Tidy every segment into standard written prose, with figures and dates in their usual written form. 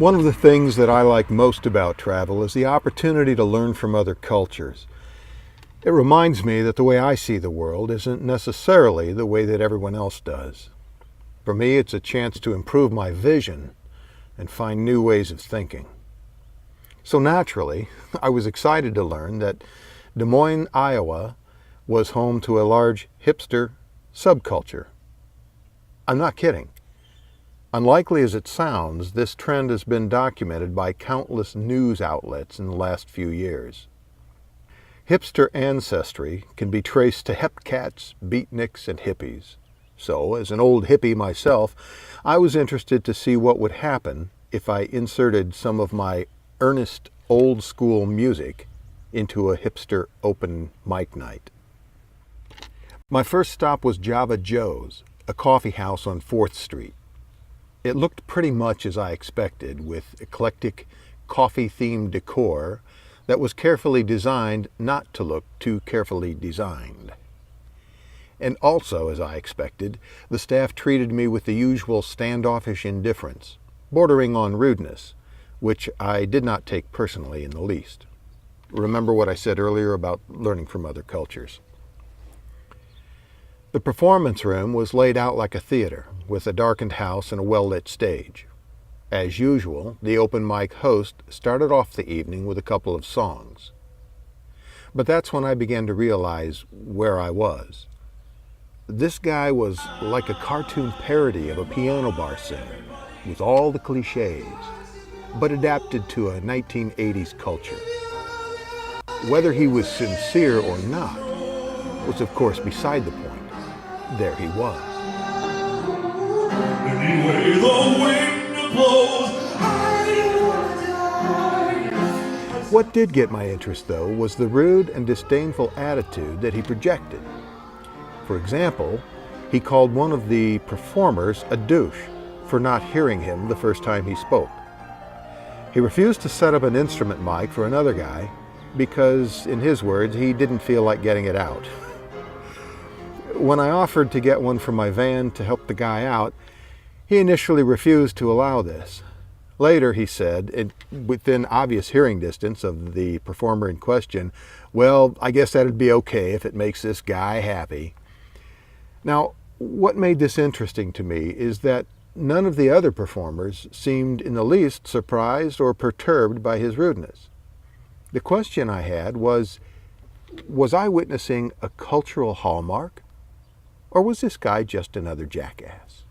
One of the things that I like most about travel is the opportunity to learn from other cultures. It reminds me that the way I see the world isn't necessarily the way that everyone else does. For me, it's a chance to improve my vision and find new ways of thinking. So naturally, I was excited to learn that Des Moines, Iowa was home to a large hipster subculture. I'm not kidding. Unlikely as it sounds, this trend has been documented by countless news outlets in the last few years. Hipster ancestry can be traced to hepcats, beatniks, and hippies. So, as an old hippie myself, I was interested to see what would happen if I inserted some of my earnest old-school music into a hipster open mic night. My first stop was Java Joe's, a coffee house on 4th Street. It looked pretty much as I expected, with eclectic coffee-themed decor that was carefully designed not to look too carefully designed. And also, as I expected, the staff treated me with the usual standoffish indifference, bordering on rudeness, which I did not take personally in the least. Remember what I said earlier about learning from other cultures. The performance room was laid out like a theater, with a darkened house and a well-lit stage. As usual, the open mic host started off the evening with a couple of songs. But that's when I began to realize where I was. This guy was like a cartoon parody of a piano bar singer, with all the cliches, but adapted to a 1980s culture. Whether he was sincere or not was of course beside the point. There he was. Anyway, the wind blows, what did get my interest, though, was the rude and disdainful attitude that he projected. For example, he called one of the performers a douche for not hearing him the first time he spoke. He refused to set up an instrument mic for another guy because, in his words, he didn't feel like getting it out. When I offered to get one from my van to help the guy out, he initially refused to allow this. Later, he said, within obvious hearing distance of the performer in question, "Well, I guess that'd be okay if it makes this guy happy." Now, what made this interesting to me is that none of the other performers seemed in the least surprised or perturbed by his rudeness. The question I had was I witnessing a cultural hallmark? Or was this guy just another jackass?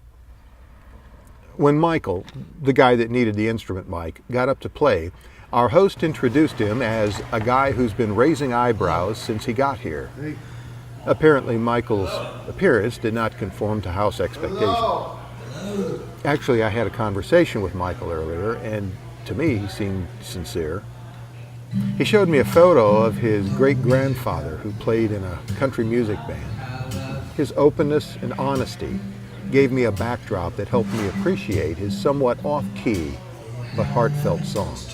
When Michael, the guy that needed the instrument mic, got up to play, our host introduced him as a guy who's been raising eyebrows since he got here. Apparently, Michael's appearance did not conform to house expectations. Actually, I had a conversation with Michael earlier, and to me, he seemed sincere. He showed me a photo of his great-grandfather who played in a country music band. His openness and honesty gave me a backdrop that helped me appreciate his somewhat off-key but heartfelt songs.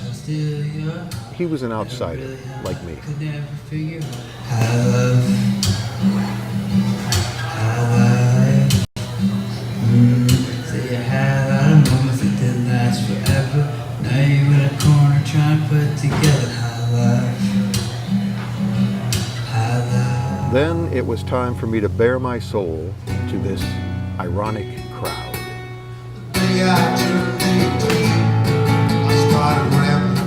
He was an outsider, like me. Then it was time for me to bare my soul to this ironic crowd. I started rambling.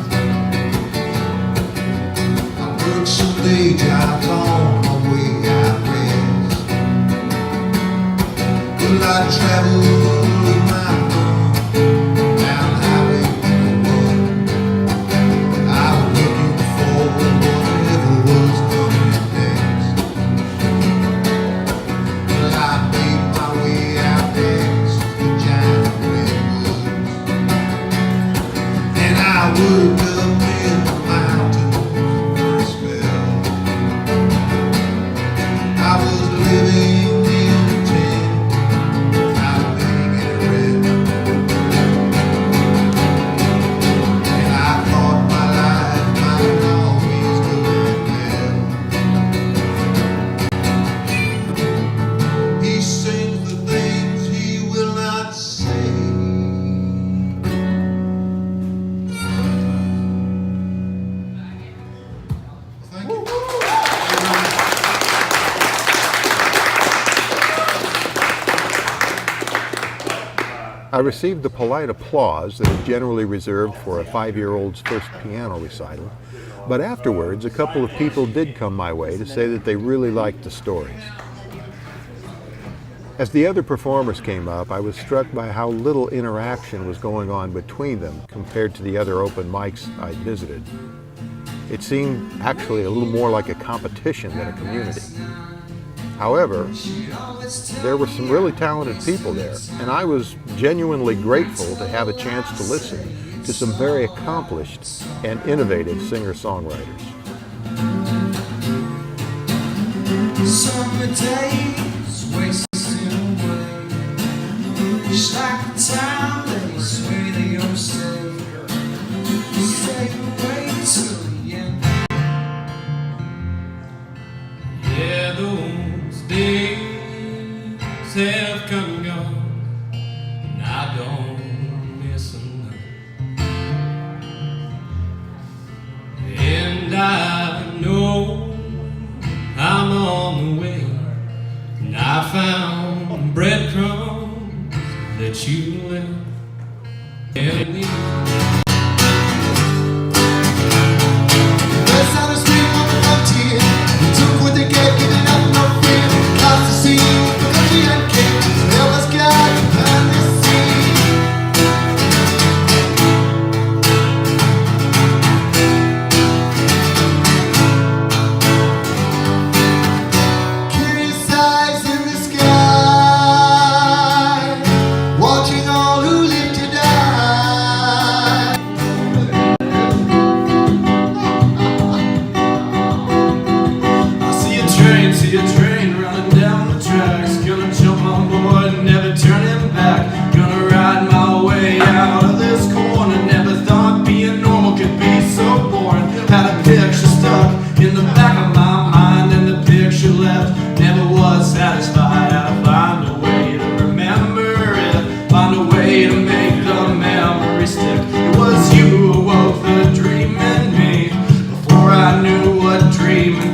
I worked some day jobs on my way out west. Well, I traveled with my mom down Highway 101. I was looking for whatever was coming next. Well, I made my way out next to the giant redwoods, and I woke up in the mountains for a spell. I was living in a tent, not a big I received the polite applause that is generally reserved for a 5-year-old's first piano recital, but afterwards a couple of people did come my way to say that they really liked the stories. As the other performers came up, I was struck by how little interaction was going on between them compared to the other open mics I'd visited. It seemed actually a little more like a competition than a community. However, there were some really talented people there, and I was genuinely grateful to have a chance to listen to some very accomplished and innovative singer-songwriters. Summer days wasting away, just like the time they sway to your stay. Stay away till the end. Yeah, those days have come and gone, and I don't miss them none. And I know I'm on the way, and I found breadcrumbs that you left in me. First time I screamed on the frontier, you took what they gave, giving up no fear. Lost the sea, the country and king, so help us God to find this sea. See a train running down the tracks, gonna jump on board and never turning back. Gonna ride my way out of this corner. Never thought being normal could be so boring. Had a picture stuck in the back of my mind, and the picture left. Never was satisfied. Had to find a way to remember it, find a way to make the memory stick. It was you who awoke the dream in me before I knew what dreaming